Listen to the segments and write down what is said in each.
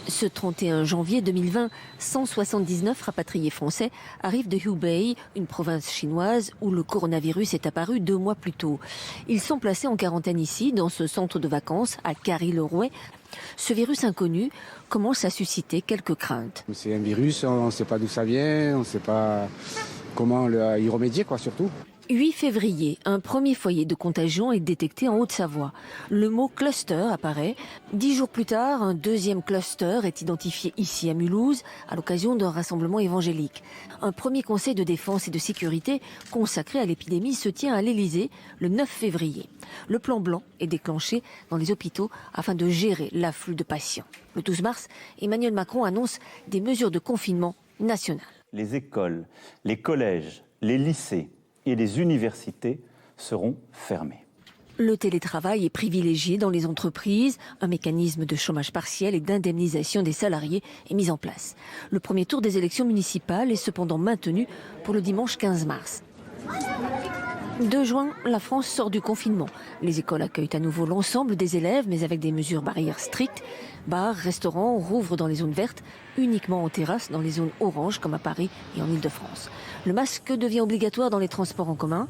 Ce 31 janvier 2020, 179 rapatriés français arrivent de Hubei, une province chinoise où le coronavirus est apparu 2 mois plus tôt. Ils sont placés en quarantaine ici, dans ce centre de vacances à Carry-le-Rouet. Ce virus inconnu commence à susciter quelques craintes. C'est un virus, on ne sait pas d'où ça vient, on ne sait pas comment y remédier, surtout. 8 février, un premier foyer de contagion est détecté en Haute-Savoie. Le mot cluster apparaît. 10 jours plus tard, un deuxième cluster est identifié ici à Mulhouse à l'occasion d'un rassemblement évangélique. Un premier conseil de défense et de sécurité consacré à l'épidémie se tient à l'Élysée le 9 février. Le plan blanc est déclenché dans les hôpitaux afin de gérer l'afflux de patients. Le 12 mars, Emmanuel Macron annonce des mesures de confinement national. Les écoles, les collèges, les lycées et les universités seront fermées. Le télétravail est privilégié dans les entreprises. Un mécanisme de chômage partiel et d'indemnisation des salariés est mis en place. Le premier tour des élections municipales est cependant maintenu pour le dimanche 15 mars. 2 juin, la France sort du confinement. Les écoles accueillent à nouveau l'ensemble des élèves, mais avec des mesures barrières strictes. Bars, restaurants rouvrent dans les zones vertes, uniquement en terrasse dans les zones oranges comme à Paris et en Ile-de-France. Le masque devient obligatoire dans les transports en commun.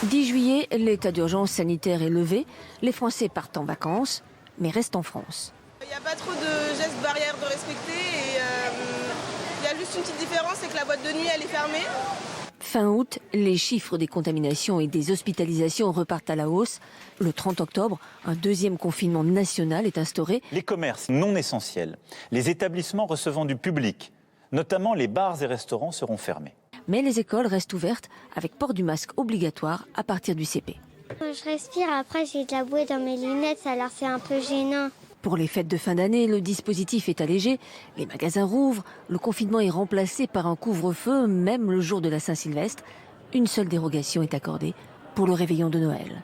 10 juillet, l'état d'urgence sanitaire est levé. Les Français partent en vacances, mais restent en France. Il n'y a pas trop de gestes barrières de respecter et il y a juste une petite différence, c'est que la boîte de nuit elle est fermée. Fin août, les chiffres des contaminations et des hospitalisations repartent à la hausse. Le 30 octobre, un deuxième confinement national est instauré. Les commerces non essentiels, les établissements recevant du public, notamment les bars et restaurants, seront fermés. Mais les écoles restent ouvertes avec port du masque obligatoire à partir du CP. Je respire, après j'ai de la bouée dans mes lunettes, alors c'est un peu gênant. Pour les fêtes de fin d'année, le dispositif est allégé. Les magasins rouvrent. Le confinement est remplacé par un couvre-feu, même le jour de la Saint-Sylvestre. Une seule dérogation est accordée pour le réveillon de Noël.